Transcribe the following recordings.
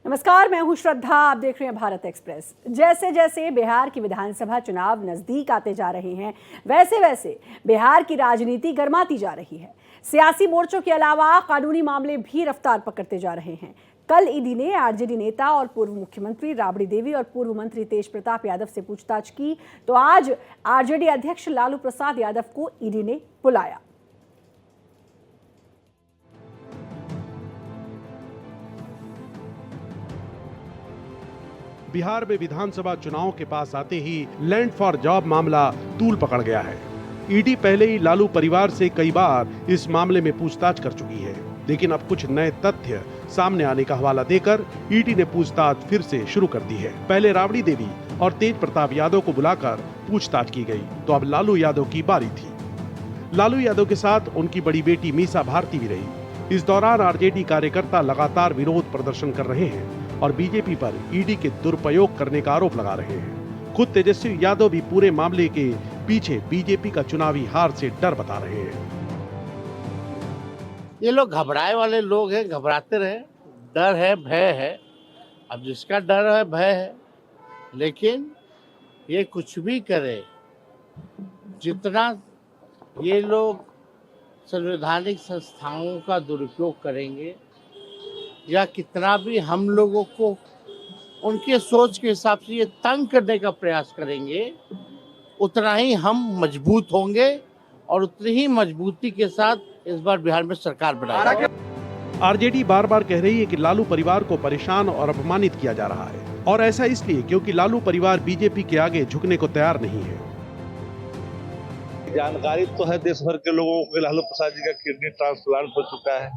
नमस्कार, मैं हूं श्रद्धा। आप देख रहे हैं भारत एक्सप्रेस। जैसे जैसे बिहार की विधानसभा चुनाव नजदीक आते जा रहे हैं, वैसे वैसे बिहार की राजनीति गर्माती जा रही है। सियासी मोर्चों के अलावा कानूनी मामले भी रफ्तार पकड़ते जा रहे हैं। कल ईडी ने आरजेडी नेता और पूर्व मुख्यमंत्री राबड़ी देवी और पूर्व मंत्री तेज प्रताप यादव से पूछताछ की, तो आज आरजेडी अध्यक्ष लालू प्रसाद यादव को ईडी ने बुलाया। बिहार में विधानसभा चुनाव के पास आते ही लैंड फॉर जॉब मामला तूल पकड़ गया है। ईडी पहले ही लालू परिवार से कई बार इस मामले में पूछताछ कर चुकी है, लेकिन अब कुछ नए तथ्य सामने आने का हवाला देकर ईडी ने पूछताछ फिर से शुरू कर दी है। पहले राबड़ी देवी और तेज प्रताप यादव को बुलाकर पूछताछ की गई, तो अब लालू यादव की बारी थी। लालू यादव के साथ उनकी बड़ी बेटी मीसा भारती भी रही। इस दौरान आरजेडी कार्यकर्ता लगातार विरोध प्रदर्शन कर रहे हैं और बीजेपी पर ईडी के दुरुपयोग करने का आरोप लगा रहे हैं। खुद तेजस्वी यादव भी पूरे मामले के पीछे बीजेपी का चुनावी हार से डर बता रहे हैं। ये लोग घबराए वाले लोग हैं, घबराते रहे। डर है, भय है। अब जिसका डर है, भय है, लेकिन ये कुछ भी करे, जितना ये लोग संवैधानिक संस्थाओं का दुरुपयोग करेंगे या कितना भी हम लोगों को उनके सोच के हिसाब से ये तंग करने का प्रयास करेंगे, उतना ही हम मजबूत होंगे और उतनी ही मजबूती के साथ इस बार बिहार में सरकार बनाएंगे। आरजेडी बार बार कह रही है कि लालू परिवार को परेशान और अपमानित किया जा रहा है, और ऐसा इसलिए क्योंकि लालू परिवार बीजेपी के आगे झुकने को तैयार नहीं है। जानकारी तो है देश भर के लोगों को, लालू प्रसाद जी का किडनी ट्रांसप्लांट हो चुका है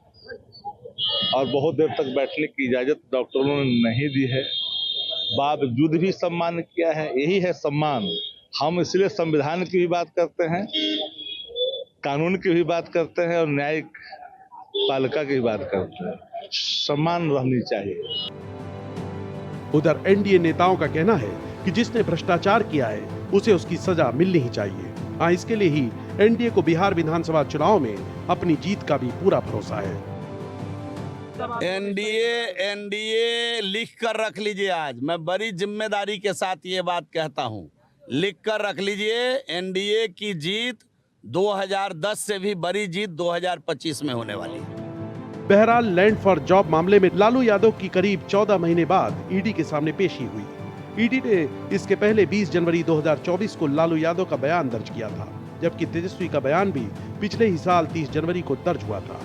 और बहुत देर तक बैठने की इजाजत डॉक्टरों ने नहीं दी है, बावजूद भी सम्मान किया है। यही है सम्मान। हम इसलिए संविधान की भी बात करते हैं, कानून की भी बात करते हैं और न्यायिक पालिका की भी बात करते हैं। सम्मान रहनी चाहिए। उधर एनडीए नेताओं का कहना है कि जिसने भ्रष्टाचार किया है उसे उसकी सजा मिलनी ही चाहिए। हाँ, इसके लिए ही एनडीए को बिहार विधानसभा चुनाव में अपनी जीत का भी पूरा भरोसा है। एनडीए लिख कर रख लीजिए। आज मैं बड़ी जिम्मेदारी के साथ ये बात कहता हूँ, लिख कर रख लीजिए। एनडीए की जीत 2010 से भी बड़ी जीत 2025 में होने वाली है। बहरहाल लैंड फॉर जॉब मामले में लालू यादव की करीब 14 महीने बाद ईडी के सामने पेशी हुई। ईडी ने इसके पहले 20 जनवरी 2024 को लालू यादव का बयान दर्ज किया था, जबकि तेजस्वी का बयान भी पिछले ही साल 30 जनवरी को दर्ज हुआ था।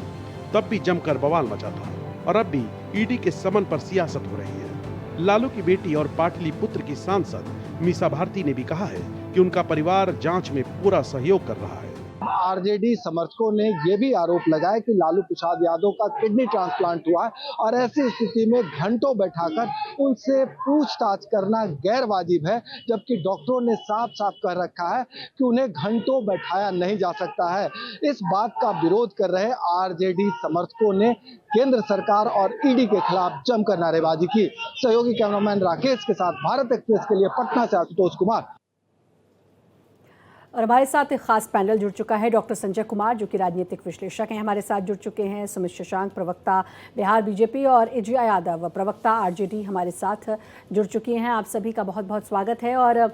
तब भी जमकर बवाल मचा था और अब भी ईडी के समन पर सियासत हो रही है। लालू की बेटी और पाटलिपुत्र की सांसद मीसा भारती ने भी कहा है कि उनका परिवार जांच में पूरा सहयोग कर रहा है। आरजेडी समर्थकों ने यह भी आरोप लगाया कि लालू प्रसाद यादव का किडनी ट्रांसप्लांट हुआ है और ऐसी स्थिति में घंटों बैठाकर उनसे पूछताछ करना गैर वाजिब है, जबकि डॉक्टरों ने साफ साफ कह रखा है कि उन्हें घंटों बैठाया नहीं जा सकता है। इस बात का विरोध कर रहे आरजेडी समर्थकों ने केंद्र सरकार और ईडी के खिलाफ जमकर नारेबाजी की। सहयोगी कैमरामैन राकेश के साथ भारत एक्सप्रेस के लिए पटना से आशुतोष कुमार। और हमारे साथ एक खास पैनल जुड़ चुका है। डॉक्टर संजय कुमार, जो कि राजनीतिक विश्लेषक हैं, हमारे साथ जुड़ चुके हैं। सुमित शशांक, प्रवक्ता बिहार बीजेपी, और इजया यादव, प्रवक्ता आरजेडी, हमारे साथ जुड़ चुकी हैं। आप सभी का बहुत बहुत स्वागत है। और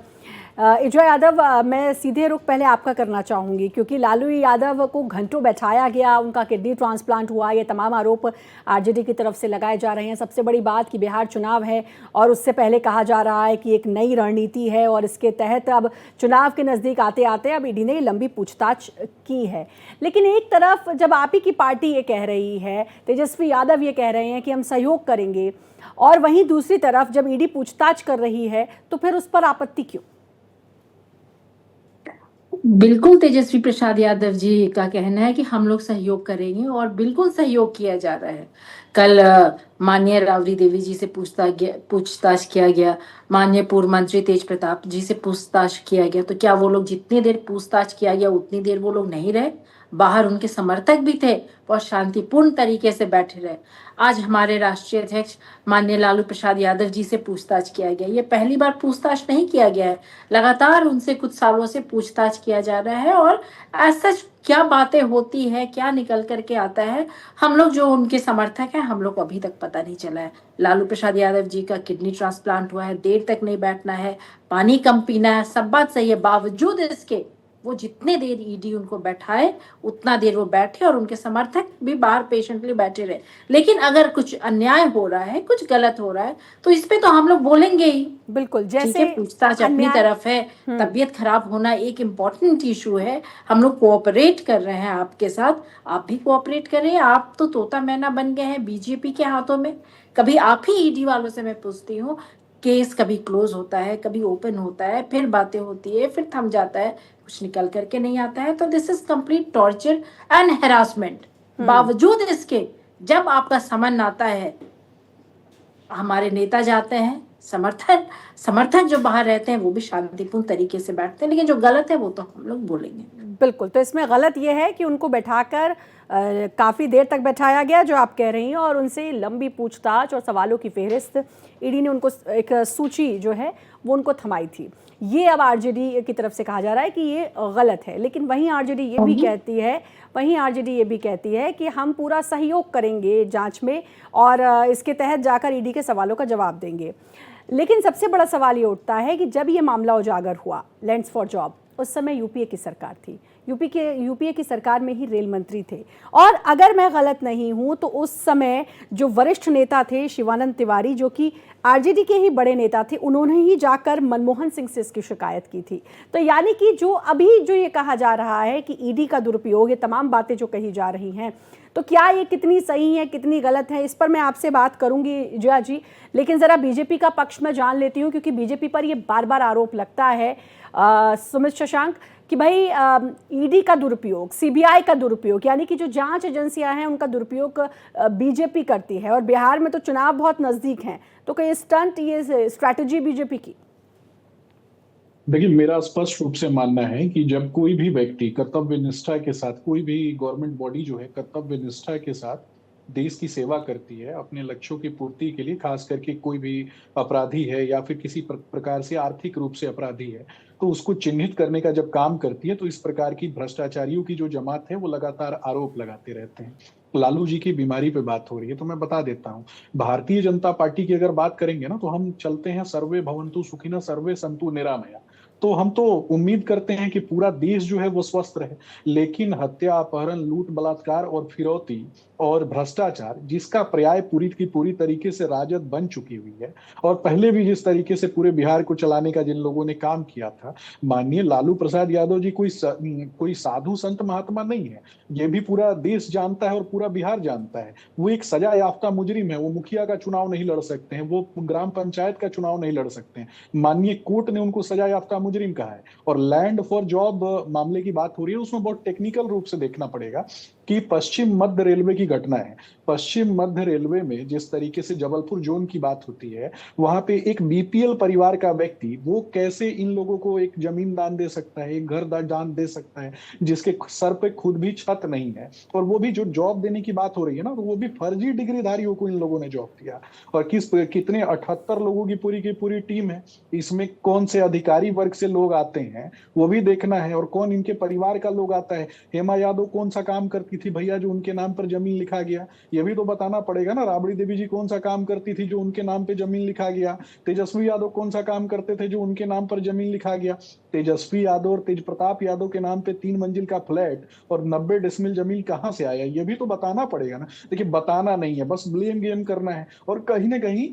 इजया यादव, मैं सीधे रुख पहले आपका करना चाहूँगी, क्योंकि लालू यादव को घंटों बैठाया गया, उनका किडनी ट्रांसप्लांट हुआ, ये तमाम आरोप आरजेडी की तरफ से लगाए जा रहे हैं। सबसे बड़ी बात कि बिहार चुनाव है और उससे पहले कहा जा रहा है कि एक नई रणनीति है और इसके तहत अब चुनाव के नज़दीक आते आते अब ईडी ने लंबी पूछताछ की है। लेकिन एक तरफ जब आप ही की पार्टी ये कह रही है, तेजस्वी यादव ये कह रहे हैं कि हम सहयोग करेंगे, और वहीं दूसरी तरफ जब ईडी पूछताछ कर रही है, तो फिर उस पर आपत्ति क्यों? बिल्कुल, तेजस्वी प्रसाद यादव जी का कहना है कि हम लोग सहयोग करेंगे और बिल्कुल सहयोग किया जा रहा है। कल माननीय राबड़ी देवी जी से पूछताछ किया गया, माननीय पूर्व मंत्री तेज प्रताप जी से पूछताछ किया गया। तो क्या वो लोग जितनी देर पूछताछ किया गया उतनी देर वो लोग नहीं रहे? बाहर उनके समर्थक भी थे और शांतिपूर्ण तरीके से बैठे रहे। आज हमारे राष्ट्रीय अध्यक्ष माननीय लालू प्रसाद यादव जी से पूछताछ किया गया। ये पहली बार पूछताछ नहीं किया गया है, लगातार उनसे कुछ सालों से पूछताछ किया जा रहा है और ऐसा क्या बातें होती है, क्या निकल करके आता है, हम लोग जो उनके समर्थक हैं, हम लोग को अभी तक पता नहीं चला है। लालू प्रसाद यादव जी का किडनी ट्रांसप्लांट हुआ है, देर तक नहीं बैठना है, पानी कम पीना है, सब बात सही है। बावजूद इसके वो जितने देर ईडी उनको बैठाए उतना देर वो बैठे और उनके समर्थक भी बाहर पेशेंटली बैठे रहे। लेकिन अगर कुछ अन्याय हो रहा है, कुछ गलत हो रहा है, तो इस पे तो हम लोग बोलेंगे ही। बिल्कुल, ठीक जैसे है, पूछताछ अपनी तरफ है, तबीयत खराब होना एक इम्पोर्टेंट इशू है। हम लोग कोऑपरेट कर रहे हैं आपके साथ, आप भी कोऑपरेट कर रहे हैं। आप तो तोता मैना बन गए हैं बीजेपी के हाथों में। कभी आप ही ईडी वालों से मैं पूछती हूँ, केस कभी क्लोज होता है, कभी ओपन होता है, फिर बातें होती है, फिर थम जाता है, कुछ निकल करके नहीं आता है। तो this is complete torture and harassment. बावजूद इसके जब आपका समन आता है, हमारे नेता जाते हैं, समर्थक जो बाहर रहते हैं वो भी शांतिपूर्ण तरीके से बैठते हैं, लेकिन जो गलत है वो तो हम लोग बोलेंगे। बिल्कुल, तो इसमें गलत ये है कि उनको बैठाकर काफ़ी देर तक बैठाया गया, जो आप कह रही हैं, और उनसे लंबी पूछताछ और सवालों की फेहरिस्त ईडी ने उनको एक सूची जो है वो उनको थमाई थी। ये अब आरजेडी की तरफ से कहा जा रहा है कि ये गलत है, लेकिन वहीं आरजेडी ये भी कहती है कि हम पूरा सहयोग करेंगे जांच में और इसके तहत जाकर ईडी के सवालों का जवाब देंगे। लेकिन सबसे बड़ा सवाल ये उठता है कि जब ये मामला उजागर हुआ लैंड्स फॉर जॉब, उस समय यूपीए की सरकार थी, यूपीए की सरकार में ही रेल मंत्री थे, और अगर मैं गलत नहीं हूं तो उस समय जो वरिष्ठ नेता थे शिवानंद तिवारी, जो कि आरजेडी के ही बड़े नेता थे, उन्होंने ही जाकर मनमोहन सिंह से इसकी शिकायत की थी। तो यानी कि जो ये कहा जा रहा है कि ईडी का दुरुपयोग, ये तमाम बातें जो कही जा रही हैं, तो क्या ये कितनी सही है, कितनी गलत है, इस पर मैं आपसे बात करूंगी जया जी। लेकिन ज़रा बीजेपी का पक्ष में जान लेती हूँ, क्योंकि बीजेपी पर ये बार बार आरोप लगता है सुमित शशांक कि भाई ईडी का दुरुपयोग, सीबीआई का दुरुपयोग, यानी कि जो जांच एजेंसियां हैं उनका दुरुपयोग बीजेपी करती है, और बिहार में तो चुनाव बहुत नज़दीक हैं, तो कोई स्टंट, ये स्ट्रैटेजी बीजेपी की? देखिए, मेरा स्पष्ट रूप से मानना है कि जब कोई भी व्यक्ति कर्तव्य निष्ठा के साथ, कोई भी गवर्नमेंट बॉडी जो है कर्तव्य निष्ठा के साथ देश की सेवा करती है अपने लक्ष्यों की पूर्ति के लिए, खास करके कोई भी अपराधी है या फिर किसी प्रकार से आर्थिक रूप से अपराधी है, तो उसको चिन्हित करने का जब काम करती है, तो इस प्रकार की भ्रष्टाचारियों की जो जमात है वो लगातार आरोप लगाते रहते हैं। लालू जी की बीमारी पे बात हो रही है, तो मैं बता देता हूँ, भारतीय जनता पार्टी की अगर बात करेंगे ना, तो हम चलते हैं सर्वे भवन्तु सुखिनः सर्वे सन्तु निरामया। तो हम तो उम्मीद करते हैं कि पूरा देश जो है वो स्वस्थ रहे, लेकिन हत्या, अपहरण, लूट, बलात्कार और फिरौती और भ्रष्टाचार, जिसका पर्याय पूरी की पूरी तरीके से राजद बन चुकी हुई है, और पहले भी जिस तरीके से पूरे बिहार को चलाने का जिन लोगों ने काम किया था, माननीय लालू प्रसाद यादव जी कोई साधु संत महात्मा नहीं है, ये भी पूरा देश जानता है और पूरा बिहार जानता है। वो एक सजा याफ्ता मुजरिम है, वो मुखिया का चुनाव नहीं लड़ सकते हैं, वो ग्राम पंचायत का चुनाव नहीं लड़ सकते हैं, माननीय कोर्ट ने उनको सजा याफ्ता मुजरिम कहा है। और लैंड फॉर जॉब मामले की बात हो रही है, उसमें बहुत टेक्निकल रूप से देखना पड़ेगा कि पश्चिम मध्य रेलवे की घटना है। पश्चिम मध्य रेलवे में जिस तरीके से जबलपुर जोन की बात होती है, वहां पे एक बीपीएल परिवार का व्यक्ति वो कैसे इन लोगों को एक जमीन दान दे सकता है, एक घर दान दे सकता है, जिसके सर पे खुद भी छत नहीं है, और वो भी जो जॉब देने की बात हो रही है ना, तो वो भी फर्जी डिग्रीधारियों को इन लोगों ने जॉब दिया। और कितने 78 लोगों की पूरी टीम है, इसमें कौन से अधिकारी वर्ग से लोग आते हैं वो भी देखना है, और कौन इनके परिवार का लोग आता है। हेमा यादव कौन सा काम करती थी भैया जो उनके नाम पर जमीन लिखा गया, ये भी तो बताना पड़ेगा ना। राबड़ी देवी जी कौन सा काम करती थी जो उनके नाम पे जमीन लिखा गया। तेजस्वी यादव कौन सा काम करते थे जो उनके नाम पर जमीन लिखा गया। तेजस्वी यादव और तेज प्रताप यादव के नाम पे 3 मंजिल का फ्लैट और 90 डेसिमल जमीन कहां से आया, ये भी तो बताना पड़ेगा ना। देखिए, बताना नहीं है, बस ब्लेम गेम करना है, और कहीं ना कहीं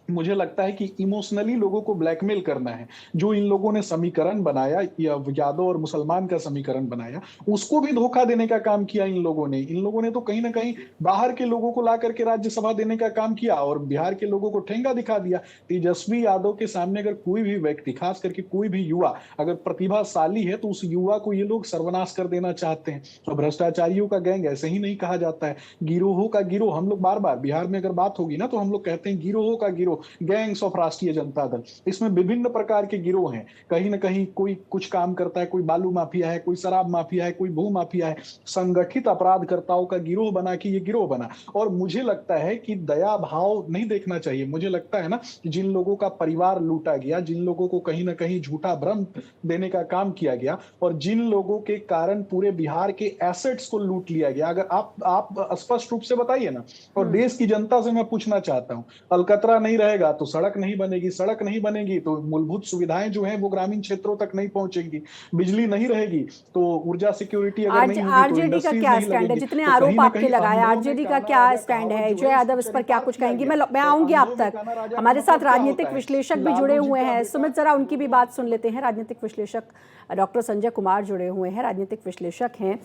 मुझे लगता है कि इमोशनली लोगों को ब्लैकमेल करना है। जो इन लोगों ने समीकरण बनाया, यादव और मुसलमान का समीकरण बनाया, उसको भी धोखा देने का काम किया इन लोगों ने। इन लोगों ने तो कहीं ना कहीं बाहर के लोगों को ला करके राज्यसभा देने का काम किया और बिहार के लोगों को ठेंगा दिखा दिया। तेजस्वी यादव के सामने अगर कोई भी व्यक्ति, खास करके कोई भी युवा अगर प्रतिभाशाली है, तो उस युवा को ये लोग सर्वनाश कर देना चाहते हैं। और भ्रष्टाचारियों का गैंग ऐसे ही नहीं कहा जाता है, गिरोहों का गिरोह। हम लोग बार बार बिहार में अगर बात होगी ना, तो हम लोग कहते हैं गिरोहों का गिरोह। गैंग्स ऑफ राष्ट्रीय जनता दल, इसमें विभिन्न प्रकार के गिरोह हैं। कहीं ना कहीं कोई कुछ काम करता है, कोई बालू माफिया है, कोई शराब माफिया है, कोई भू माफिया है। संगठित अपराधकर्ताओं का गिरोह बना के ये गिरोह बना। और मुझे लगता है कि दया भाव नहीं देखना चाहिए। मुझे लगता है ना, जिन लोगों का परिवार लूटा गया, जिन लोगों को कहीं ना कहीं झूठा भ्रम देने का काम किया गया, और जिन लोगों के कारण पूरे बिहार के एसेट्स को लूट लिया गया, अगर आप स्पष्ट रूप से बताइए ना। और देश की जनता से मैं पूछना चाहता हूं, अलकतरा नहीं रहेगा तो सड़क नहीं बनेगी, सड़क नहीं बनेगी तो मूलभूत सुविधाएं जो हैं वो ग्रामीण क्षेत्रों तक नहीं पहुंचेंगी, बिजली नहीं रहेगी तो ऊर्जा सिक्योरिटी अगर नहीं होगी तो आरजेडी का इंडस्ट्रीज क्या नहीं स्टैंड है? लगेगी। जितने तो आरोप कहीं ना आपके कहीं लगाए, अनुभव में आरजेडी का काना क्या राजा स्टैंड कहावत है? जो जय है, यादव इस पर क्या चरितार्थ कुछ किया कहेंगी? गया। मैं तो आऊंगी आप अनुभव में तक। काना राजा का हमारे साथ मतलब क्या राजनीतिक होता है? विश्लेषक भी लालू जुड़े जी हुए का हैं। बेटा सुमित, जरा उनकी भी बात सुन लेते हैं। राजनीतिक विश्लेषक डॉक्टर संजय कुमार जुड़े हुए हैं, राजनीतिक विश्लेषक हैं।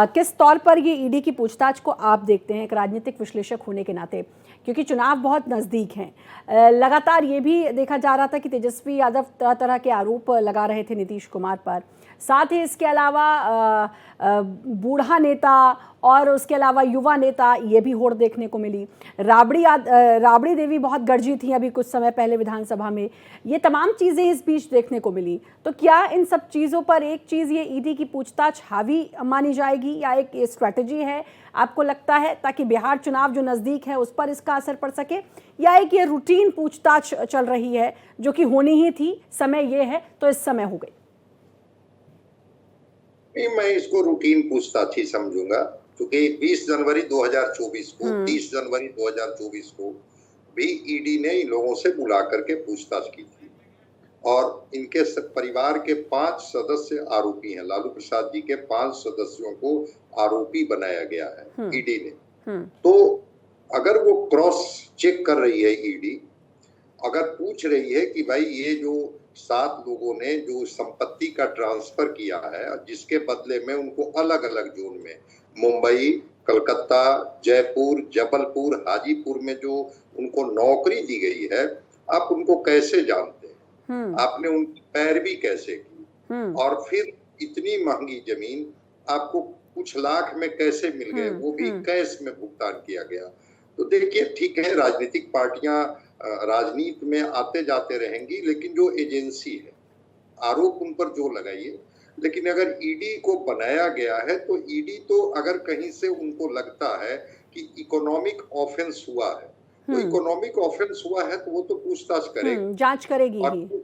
किस तौर पर ये ईडी की पूछताछ को आप देखते हैं एक राजनीतिक विश्लेषक होने के नाते, क्योंकि चुनाव बहुत नज़दीक हैं। लगातार ये भी देखा जा रहा था कि तेजस्वी यादव तरह तरह के आरोप लगा रहे थे नीतीश कुमार पर। साथ ही इसके अलावा बूढ़ा नेता और उसके अलावा युवा नेता ये भी होड़ देखने को मिली। राबड़ी देवी बहुत गरजी थी अभी कुछ समय पहले विधानसभा में। ये तमाम चीज़ें इस बीच देखने को मिली। तो क्या इन सब चीज़ों पर एक चीज़ ये ईडी की पूछताछ हावी मानी जाएगी, या एक स्ट्रैटेजी है आपको लगता है, ताकि बिहार चुनाव जो नज़दीक है उस पर इसका असर पड़ सके, या एक ये रूटीन पूछताछ चल रही है जो कि होनी ही थी, समय ये है तो इस समय हो गई? मैं इसको रूटीन पूछताछ ही समझूंगा, क्योंकि 20 जनवरी 2024 को 30 जनवरी 2024 को भी ईडी ने इन लोगों से बुला करके पूछताछ की थी, और इनके परिवार के 5 सदस्य आरोपी हैं। लालू प्रसाद जी के 5 सदस्यों को आरोपी बनाया गया है ईडी ने। तो अगर वो क्रॉस चेक कर रही है ईडी, अगर पूछ रही है कि भाई ये जो 7 लोगों ने जो संपत्ति का ट्रांसफर किया है, जिसके बदले में उनको अलग अलग जोन में मुंबई, कलकत्ता, जयपुर, जबलपुर, हाजीपुर में जो उनको नौकरी दी गई है, आप उनको कैसे जानते हैं? आपने उनकी पैरवी कैसे की? और फिर इतनी महंगी जमीन आपको कुछ लाख में कैसे मिल गए, वो भी कैश में भुगतान किया गया। तो देखिए, ठीक है, राजनीतिक पार्टियां राजनीति में आते जाते रहेंगी, लेकिन जो एजेंसी है, आरोप उन पर जो लगाइए, लेकिन अगर ईडी को बनाया गया है तो ईडी तो अगर कहीं से उनको लगता है कि इकोनॉमिक ऑफेंस हुआ है, तो इकोनॉमिक ऑफेंस हुआ है तो वो तो पूछताछ करेगी, जांच करेगी ही।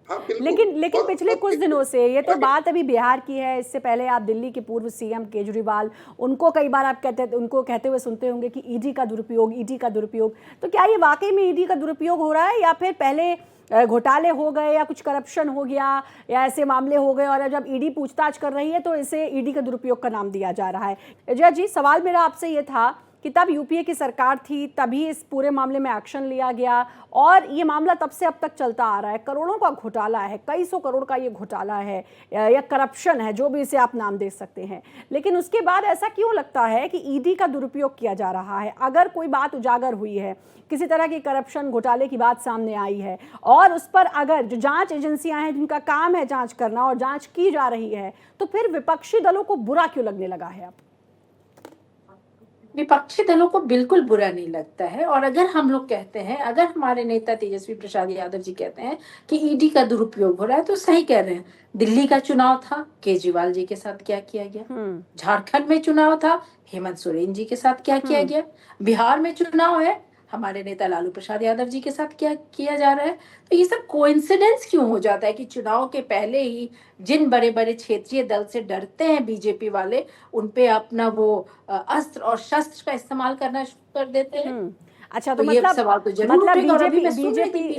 हाँ, लेकिन पिछले कुछ दिनों से ये तो बात अभी बिहार की है। इससे पहले आप दिल्ली के पूर्व सीएम केजरीवाल, उनको कई बार आप उनको कहते हुए सुनते होंगे कि ईडी का दुरुपयोग, ईडी का दुरुपयोग। तो क्या ये वाकई में ईडी का दुरुपयोग हो रहा है, या फिर पहले घोटाले हो गए या कुछ करप्शन हो गया या ऐसे मामले हो गए, और जब ईडी पूछताछ कर रही है तो इसे ईडी का दुरुपयोग का नाम दिया जा रहा है? अजय जी, सवाल मेरा आपसे ये था कि तब यूपीए की सरकार थी, तभी इस पूरे मामले में एक्शन लिया गया, और ये मामला तब से अब तक चलता आ रहा है। करोड़ों का घोटाला है, कई सौ करोड़ का ये घोटाला है या करप्शन है, जो भी इसे आप नाम दे सकते हैं। लेकिन उसके बाद ऐसा क्यों लगता है कि ईडी का दुरुपयोग किया जा रहा है? अगर कोई बात उजागर हुई है, किसी तरह की करप्शन घोटाले की बात सामने आई है, और उस पर अगर जो जांच एजेंसियां हैं जिनका काम है जांच करना, और जांच की जा रही है, तो फिर विपक्षी दलों को बुरा क्यों लगने लगा है अब? विपक्षी दलों को बिल्कुल बुरा नहीं लगता है। और अगर हम लोग कहते हैं, अगर हमारे नेता तेजस्वी प्रसाद यादव जी कहते हैं कि ईडी का दुरुपयोग हो रहा है, तो सही कह रहे हैं। दिल्ली का चुनाव था, केजरीवाल जी के साथ क्या किया गया। झारखंड में चुनाव था, हेमंत सोरेन जी के साथ क्या किया गया। बिहार में चुनाव है, हमारे नेता लालू प्रसाद यादव जी के साथ क्या किया जा रहा है। तो ये सब कोइंसिडेंस क्यों हो जाता है कि चुनाव के पहले ही जिन बड़े बड़े क्षेत्रीय दल से डरते हैं बीजेपी वाले, उनपे अपना वो अस्त्र और शस्त्र का इस्तेमाल करना शुरू कर देते हैं। अच्छा, तो मतलब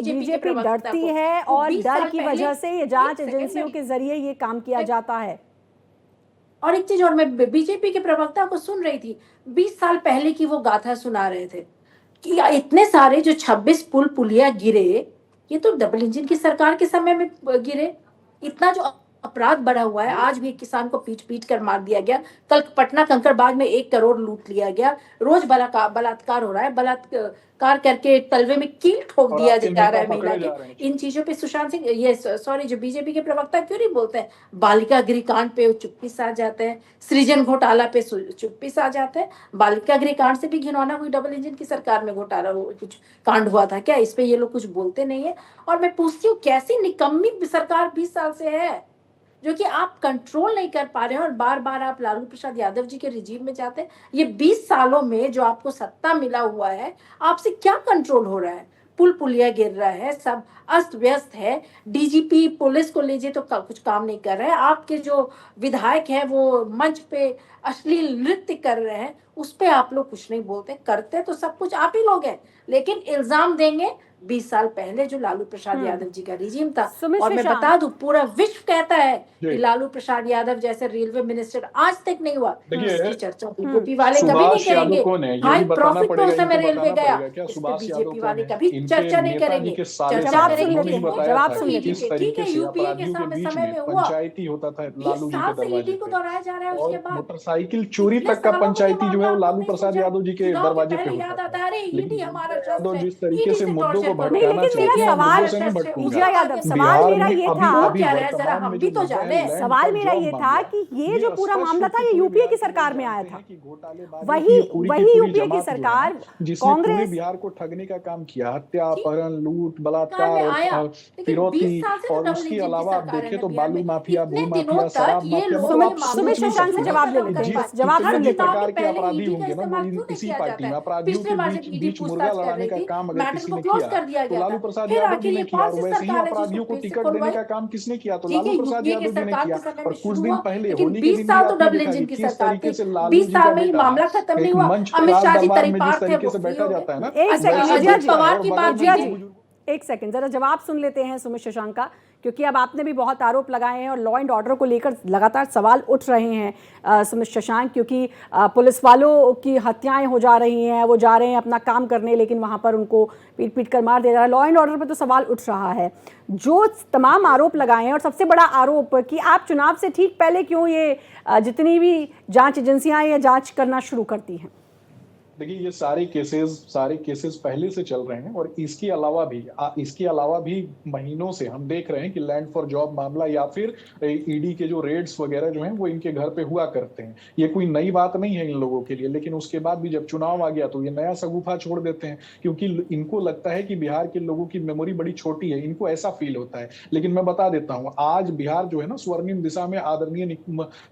बीजेपी डरती है, और डर की वजह से ये जांच एजेंसियों के जरिए ये काम किया जाता है। और एक चीज और, मैं बीजेपी के प्रवक्ता को सुन रही थी, 20 साल पहले की वो गाथा सुना रहे थे कि इतने सारे जो 26 पुलिया गिरे, ये तो डबल इंजन की सरकार के समय में गिरे। इतना जो अपराध बढ़ा हुआ है। आज भी एक किसान को पीट पीट कर मार दिया गया। कल पटना कंकड़बाग में 1 करोड़ लूट लिया गया। रोज बलात्कार हो रहा है। बलात्कार करके तलवे में कील ठोक और दिया आपके जा रहा नेता है महिला पकड़े जा रहे हैं। के। इन चीजों पे सुशांत सिंह सॉरी जो बीजेपी के प्रवक्ता क्यों नहीं बोलते हैं? बालिका गृह कांड पे चुप्पी सा जाते हैं, सृजन घोटाला पे चुप्पी सा जाते हैं। बालिका गृह कांड से भी घिनौना हुई डबल इंजन की सरकार में घोटाला कुछ कांड हुआ था क्या? इस पे ये लोग कुछ बोलते नहीं है। और मैं पूछती हूँ कैसी निकम्मी सरकार 20 साल से है जो कि आप कंट्रोल नहीं कर पा रहे हैं और बार बार आप लालू प्रसाद यादव जी के रिजीम में जाते हैं। ये 20 सालों में जो आपको सत्ता मिला हुआ है, आपसे क्या कंट्रोल हो रहा है? पुल पुलिया गिर रहा है, सब अस्त व्यस्त है। डीजीपी पुलिस को लीजिए तो कुछ काम नहीं कर रहे हैं। आपके जो विधायक हैं वो मंच पे अश्लील नृत्य कर रहे हैं, उस पे आप लोग कुछ नहीं बोलते। करते तो सब कुछ आप ही लोग हैं, लेकिन इल्जाम देंगे 20 साल पहले जो लालू प्रसाद यादव जी का रिजीम था। और मैं बता दूं पूरा विश्व कहता है कि लालू प्रसाद यादव जैसे रेलवे मिनिस्टर आज तक नहीं हुआ। इसकी चर्चा बीजेपी वाले कभी नहीं करेंगे। हाई प्रॉफिट में उस समय रेलवे गया, इस पे बीजेपी वाले कभी चर्चा नहीं करेंगे। चर्चा करेंगे जवाब सुन लीजिए। ठीक है, यूपीए के समय में हुआ। पंचायती होता था 20 लालू जी साल के से ईडी दरवाजे को पे। दोहराया जा रहा है। उसके और बाद मोटरसाइकिल चोरी तक का पंचायती जो है वो लालू प्रसाद यादव जी के दरवाजे पे याद होता आता था। है, अरे ईडी हमारा ट्रस्ट है, जिस तरीके से मुद्दों को नहीं, भटकाना लेकिन मेरा चाहते हैं, सवाल मुद्दों से नहीं भटकूंगा। विजय यादव, सवाल मेरा ये था, वो क्या है, जरा हम भी तो जाने। सवाल मेरा ये था कि ये जो पूरा मामला था ये यूपीए की सरकार में आया था। वही यूपीए की सरकार कांग्रेस बिहार को ठगने का काम किया, हत्या, अपहरण, लूट, बलात्कार और फिरौती, और उसके अलावा आप देखें तो बालू माफिया, भू माफिया, शराब माफिया, सुमित शशांक से जवाब ले लेते हैं, बस जवाब सुन लेते हैं। प्रकार के अपराधी होंगे ना वो इसी पार्टी में, अपराधियों के बीच मुर्गा लड़ाने का काम अगर किसी ने किया तो लालू प्रसाद यादव जी ने किया, और वैसे ही अपराधियों को टिकट देने का काम किसने किया तो लालू प्रसाद यादव जी ने किया। और कुछ दिन पहले होली के दिन किस तरीके से लालू जी का बेटा एक मंच पर दरबार में जिस तरीके से बैठा जाता है ना, एक सेकंड जरा जवाब सुन लेते हैं सुमित शशांक का, क्योंकि अब आपने भी बहुत आरोप लगाए हैं और लॉ एंड ऑर्डर को लेकर लगातार सवाल उठ रहे हैं सुमित शशांक, क्योंकि पुलिस वालों की हत्याएं हो जा रही हैं, वो जा रहे हैं अपना काम करने लेकिन वहां पर उनको पीट पीट कर मार दिया जा रहा है। लॉ एंड ऑर्डर पर तो सवाल उठ रहा है। जो तमाम आरोप लगाए हैं और सबसे बड़ा आरोप कि आप चुनाव से ठीक पहले क्यों ये जितनी भी जाँच एजेंसियाँ ये जाँच करना शुरू करती हैं। देखिए ये सारे केसेस पहले से चल रहे हैं, और इसके अलावा भी महीनों से हम देख रहे हैं कि लैंड फॉर जॉब मामला या फिर ईडी के जो रेड्स वगैरह जो हैं वो इनके घर पे हुआ करते हैं। ये कोई नई बात नहीं है इन लोगों के लिए, लेकिन उसके बाद भी जब चुनाव आ गया तो ये नया सगुफा छोड़ देते हैं, क्योंकि इनको लगता है कि बिहार के लोगों की मेमोरी बड़ी छोटी है, इनको ऐसा फील होता है। लेकिन मैं बता देता हूँ, आज बिहार जो है ना स्वर्णिम दिशा में आदरणीय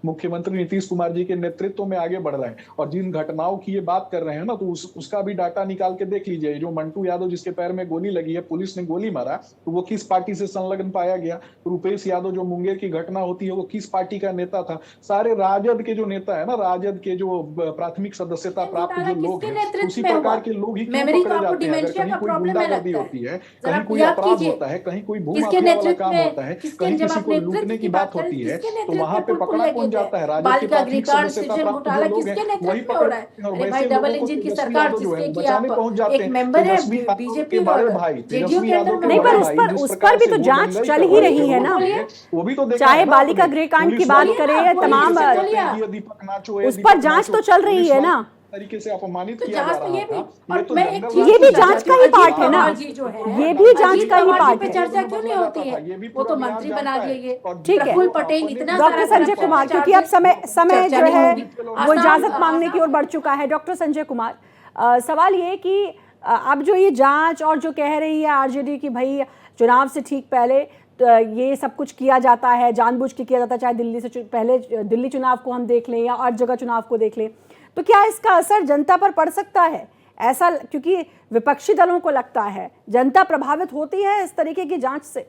मुख्यमंत्री नीतीश कुमार जी के नेतृत्व में आगे बढ़ रहा है। और जिन घटनाओं की ये बात कर रहे हैं ना, तो उसका भी डाटा निकाल के देख लीजिए। जो मंटू यादव जिसके पैर में गोली लगी है, पुलिस ने गोली मारा, तो वो किस पार्टी से संलग्न पाया गया। रुपेश यादव जो मुंगेर की घटना होती है वो किस पार्टी का नेता था। सारे राजद के जो नेता है ना, राजद के जो प्राथमिक सदस्यता प्राप्त जो लोग हैं, उसी प्रकार के लोग ही क्यों पकड़े जाते हैं। अगर कहीं कोई गुंडागर्दी होती है, कहीं कोई अपराध होता है, कहीं कोई भू माफिया वाला काम होता है, कहीं किसी को लूटने की बात होती है, तो वहां पे पकड़ा कौन जाता है? राजद के प्राथमिक सदस्यता प्राप्त जो लोग हैं वही पकड़े, और वैसे लोगों को सरकार जिसके कि आप एक मेंबर है बीजेपी और जेडीयू के अंदर। नहीं, पर उस पर भी तो जांच चल ही रही है ना, वो भी तो चाहे बालिका गृह कांड की बात करें या तमाम, उस पर जांच तो चल रही है ना तरीके से अपमानित किया जा रहा था। ये भी जांच का ही पार्ट है ना, ये भी जांच का ही पार्ट है। चर्चा क्यों नहीं होती है? वो तो मंत्री बना दिए गए। ठीक है प्रफुल्ल पटेल इतना डॉक्टर संजय कुमार, क्योंकि अब समय जो है वो इजाजत मांगने की ओर बढ़ चुका है। डॉक्टर संजय कुमार, सवाल ये कि अब जो ये जांच और जो कह रही है आरजेडी की भाई चुनाव से ठीक पहले तो ये सब कुछ किया जाता है, जानबूझ के किया जाता है, चाहे दिल्ली से पहले दिल्ली चुनाव को हम देख लें या और जगह चुनाव को देख लें, तो क्या इसका असर जनता पर पड़ सकता है ऐसा? क्योंकि विपक्षी दलों को लगता है जनता प्रभावित होती है इस तरीके की जांच से।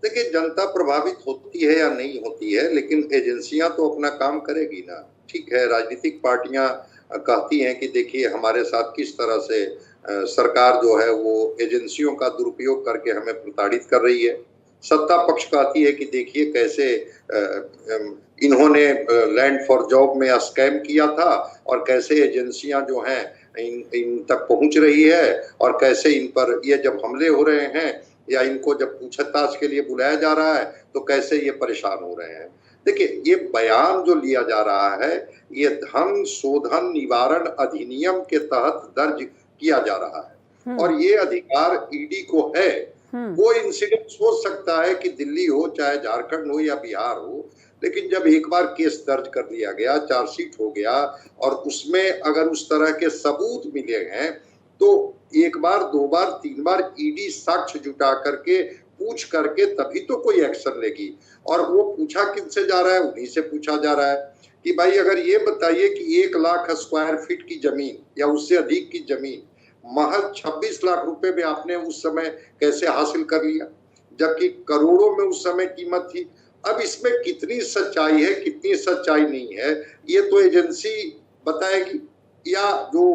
देखिए, जनता प्रभावित होती है या नहीं होती है, लेकिन एजेंसियां तो अपना काम करेगी ना। ठीक है, राजनीतिक पार्टियां कहती हैं कि देखिए हमारे साथ किस तरह से सरकार जो है वो एजेंसियों का दुरुपयोग करके हमें प्रताड़ित कर रही है। सत्ता पक्ष कहती है कि देखिए कैसे इन्होंने लैंड फॉर जॉब में स्कैम किया था और कैसे एजेंसियां जो हैं इन तक पहुंच रही है और कैसे इन पर ये जब हमले हो रहे हैं या इनको जब पूछताछ के लिए बुलाया जा रहा है तो कैसे ये परेशान हो रहे हैं। देखिए, ये बयान जो लिया जा रहा है ये धन शोधन निवारण अधिनियम के तहत दर्ज किया जा रहा है और ये अधिकार ईडी को है। वो इंसिडेंट हो सकता है कि दिल्ली हो, चाहे झारखंड हो या बिहार हो, लेकिन जब एक बार केस दर्ज कर दिया गया, चार्जशीट हो गया और उसमें अगर उस तरह के सबूत मिले हैं तो एक बार, दो बार, तीन बार ईडी साक्ष्य जुटा करके पूछ करके तभी तो कोई एक्शन लेगी। और वो पूछा किनसे जा रहा है? उन्हीं से पूछा जा रहा है कि भाई अगर ये बताइए कि 1 लाख स्क्वायर फीट की जमीन या उससे अधिक की जमीन महज 26 लाख रुपए में आपने उस समय कैसे हासिल कर लिया, जबकि करोड़ों में उस समय कीमत थी। अब इसमें कितनी सच्चाई है, कितनी सच्चाई नहीं है, ये तो एजेंसी बताएगी या जो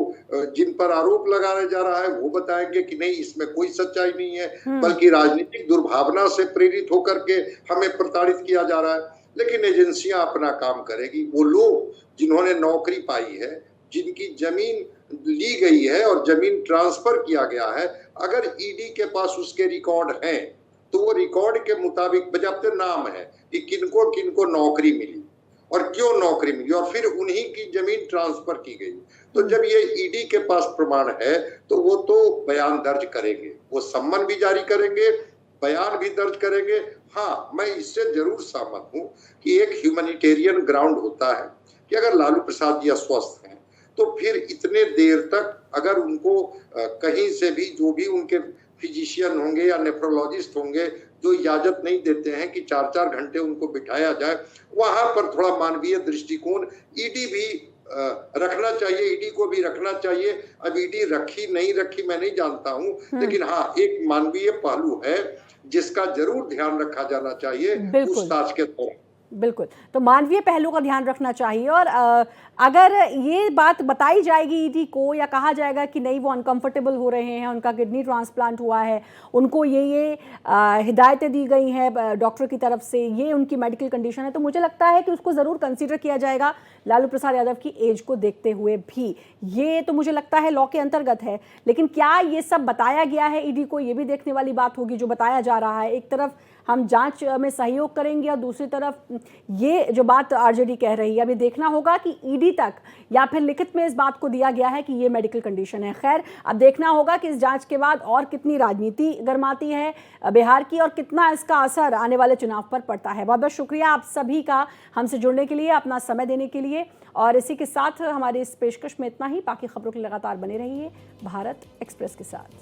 जिन पर आरोप लगाया जा रहा है वो बताएंगे कि नहीं इसमें कोई सच्चाई नहीं है, बल्कि राजनीतिक दुर्भावना से प्रेरित होकर के हमें प्रताड़ित किया जा रहा है। लेकिन एजेंसियां अपना काम करेगी। वो लोग जिन्होंने नौकरी पाई है, जिनकी जमीन ली गई है और जमीन ट्रांसफर किया गया है, अगर ईडी के पास उसके रिकॉर्ड हैं तो वो रिकॉर्ड के मुताबिक बजाते नाम है कि किनको किनको नौकरी मिली और क्यों नौकरी मिली और फिर उन्हीं की जमीन ट्रांसफर की गई। तो जब ये ईडी के पास प्रमाण है तो वो तो बयान दर्ज करेंगे, वो सम्मन भी जारी करेंगे, बयान भी दर्ज करेंगे। हाँ, मैं इससे जरूर सहमत हूँ कि एक ह्यूमैनिटेरियन ग्राउंड होता है कि अगर लालू प्रसाद जी अस्वस्थ हैं तो फिर इतने देर तक अगर उनको कहीं से भी जो भी उनके फिजिशियन होंगे या नेफ्रोलॉजिस्ट होंगे जो इजाजत नहीं देते हैं कि 4-4 घंटे उनको बिठाया जाए, वहां पर थोड़ा मानवीय दृष्टिकोण ईडी भी रखना चाहिए, ईडी को भी रखना चाहिए। अब ईडी रखी नहीं रखी मैं नहीं जानता हूं, लेकिन हाँ एक मानवीय पहलू है जिसका जरूर ध्यान रखा जाना चाहिए पूछताछ के दौरान। बिल्कुल, तो मानवीय पहलू का ध्यान रखना चाहिए। और अगर ये बात बताई जाएगी ईडी को या कहा जाएगा कि नहीं वो अनकंफर्टेबल हो रहे हैं, उनका किडनी ट्रांसप्लांट हुआ है, उनको ये हिदायतें दी गई हैं डॉक्टर की तरफ से, ये उनकी मेडिकल कंडीशन है, तो मुझे लगता है कि उसको ज़रूर कंसीडर किया जाएगा लालू प्रसाद यादव की एज को देखते हुए भी। ये तो मुझे लगता है लॉ के अंतर्गत है, लेकिन क्या ये सब बताया गया है ईडी को, ये भी देखने वाली बात होगी जो बताया जा रहा है। एक तरफ हम जांच में सहयोग करेंगे और दूसरी तरफ ये जो बात आरजेडी कह रही है, अभी देखना होगा कि ईडी तक या फिर लिखित में इस बात को दिया गया है कि ये मेडिकल कंडीशन है। खैर, अब देखना होगा कि इस जांच के बाद और कितनी राजनीति गरमाती है बिहार की और कितना इसका असर आने वाले चुनाव पर पड़ता है। बहुत बहुत शुक्रिया आप सभी का हमसे जुड़ने के लिए, अपना समय देने के लिए। और इसी के साथ हमारे इस पेशकश में इतना ही। बाकी खबरों के लिए लगातार बने रहिए भारत एक्सप्रेस के साथ।